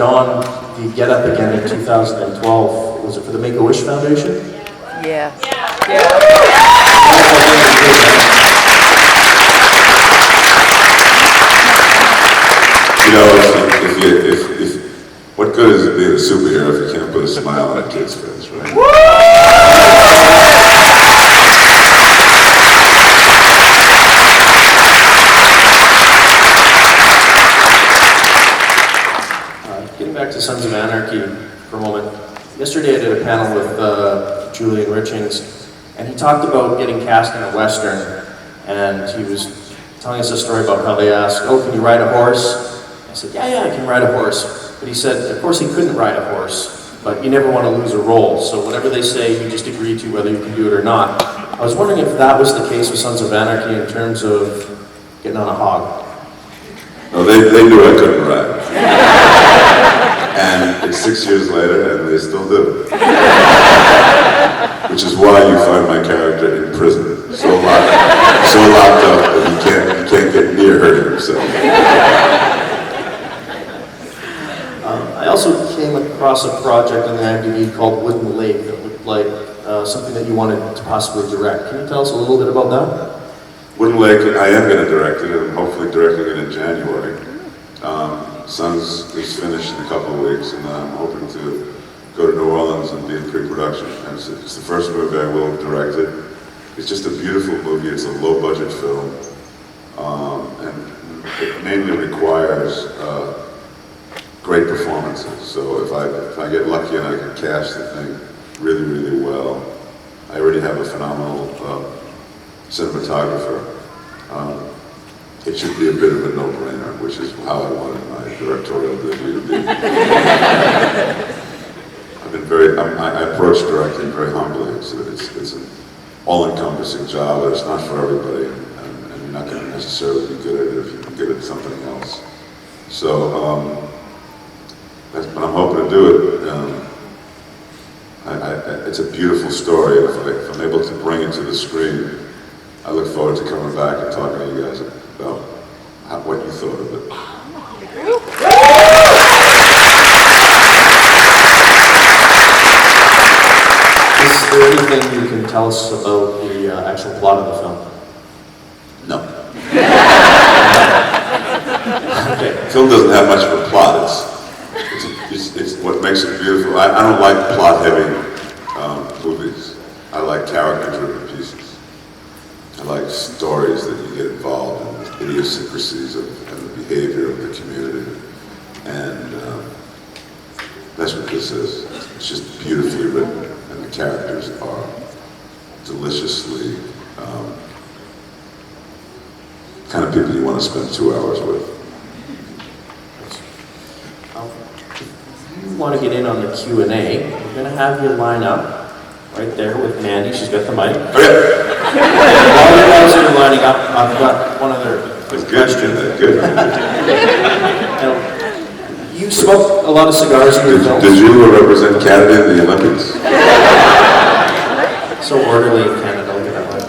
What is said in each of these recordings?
don the get-up again in 2012. Was it for the Make-A-Wish Foundation? Yeah. You know, what good is it being a superhero if you can't put a smile on a kid's face, right? Getting back to Sons of Anarchy for a moment. Yesterday I did a panel with Julian Richings, and he talked about getting cast in a Western, and he was telling us a story about how they asked, "Oh, can you ride a horse?" I said, yeah, I can ride a horse. But he said, of course he couldn't ride a horse, but you never want to lose a role, so whatever they say, you just agree to whether you can do it or not. I was wondering if that was the case with Sons of Anarchy in terms of getting on a hog. No, they knew I couldn't ride. And it's 6 years later, and they still do. Which is why you find my character in prison, so locked up that he can't get near hurting himself. I also came across a project on the IMDb called Wooden Lake that looked like something that you wanted to possibly direct. Can you tell us a little bit about that? Wooden Lake, I am going to direct it, and hopefully directing it in January. Sons is finished in a couple of weeks, and I'm hoping to go to New Orleans and be in pre-production. And it's the first movie I will have directed. It's just a beautiful movie. It's a low-budget film, and it mainly requires great performances. So if I get lucky and I can cast the thing really, really well, I already have a phenomenal cinematographer. It should be a bit of a no-brainer, which is how I wanted my directorial debut to be. I approach directing very humbly. It's an all-encompassing job, but it's not for everybody, and you're not going to necessarily be good at it if you're good at something else. So, but I'm hoping to do it. It's a beautiful story. If I'm able to bring it to the screen, I look forward to coming back and talking to you guys about what you thought of it. Is there anything you can tell us about the actual plot of the film? No. Okay. The film doesn't have much of a plot. It's what makes it beautiful. I don't like plot-heavy movies. I like character-driven pieces. I like stories that you get involved in the idiosyncrasies and the behavior of the community. And that's what this is. It's just beautifully written, and the characters are deliciously kind of people you want to spend 2 hours with. If you want to get in on the Q&A, we're going to have you line up right there with Mandy. She's got the mic. Okay. While you guys are lining up, I've got one other quick question. Good. Now, you smoke a lot of cigars in your films. Did you represent Canada in the Olympics? So orderly in Canada, look at that one.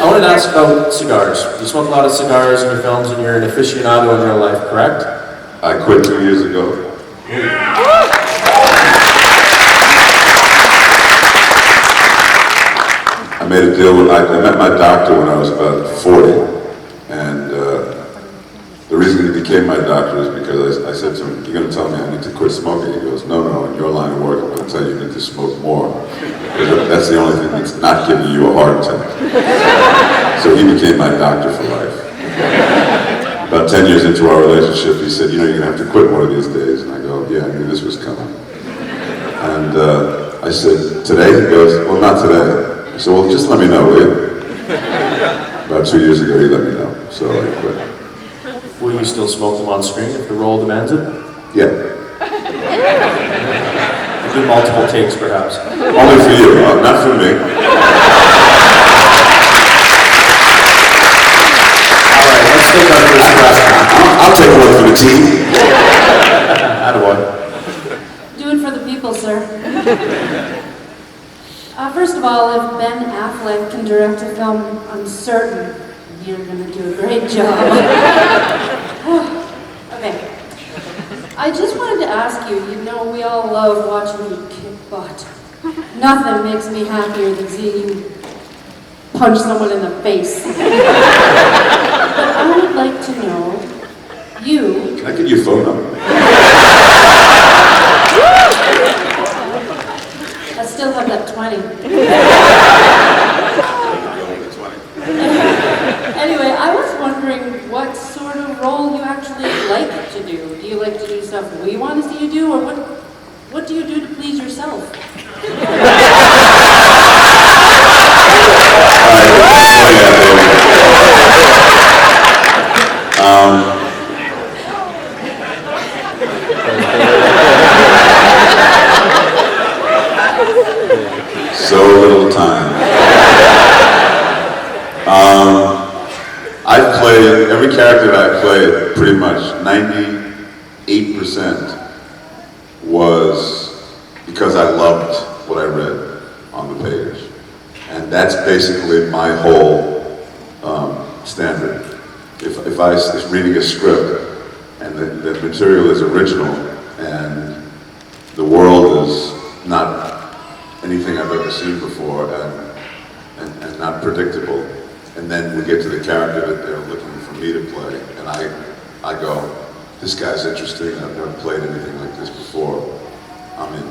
I wanted to ask about cigars. You smoke a lot of cigars in your films, and you're an aficionado in real life, correct? I quit 2 years ago. I made a deal I met my doctor when I was about 40, and the reason he became my doctor is because I said to him, "You're going to tell me I need to quit smoking?" He goes, "No, in your line of work, I'm going to tell you you need to smoke more. Because that's the only thing that's not giving you a heart attack." So he became my doctor for life. About 10 years into our relationship, he said, "You're going to have to quit one of these days." And I go, "Yeah, I knew this was coming." And I said, "Today?" He goes, "Well, not today." I said, "Well, just let me know, will you?" About 2 years ago, he let me know, so I quit. Will you still smoke them on screen if the role demands it? Yeah. Do multiple takes, perhaps. Only for you, not for me. All right, let's take our first question. I'll take one for the team. Attaboy. Do it for the people, sir. First of all, if Ben Affleck can direct a film, I'm certain you're going to do a great job. Okay. I just wanted to ask you, you know, we all love watching you kick butt. Nothing makes me happier than seeing you punch someone in the face. But I would like to know, you... Can I get your phone number? I still have that 20. Anyway, I was wondering what sort of role you actually like to do. Do you like to do stuff we want to see you do, or what do you do to please yourself? So little time. I've played, every character that I played, pretty much 98% was because I loved what I read on the page. And that's basically my whole standard. If I was reading a script and the material is original and the world is not anything I've ever seen before and not predictable, and then we get to the character that they're looking for me to play, and I go, this guy's interesting, I've never played anything like this before, I'm in.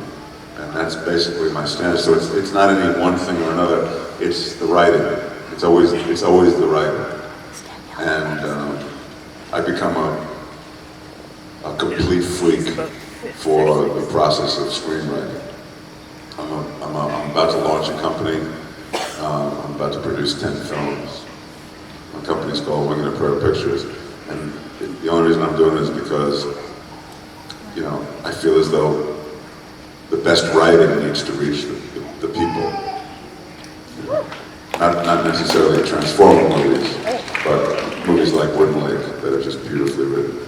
And that's basically my stance. So it's not any one thing or another, it's the writing. It's always the writing. And I become a complete freak for the process of screenwriting. I'm about to launch a company. I'm about to produce 10 films. My company's called Winging a Prayer Pictures. And the only reason I'm doing this is because, you know, I feel as though the best writing needs to reach the people. Not necessarily transforming movies, but movies like Wooden Lake that are just beautifully written.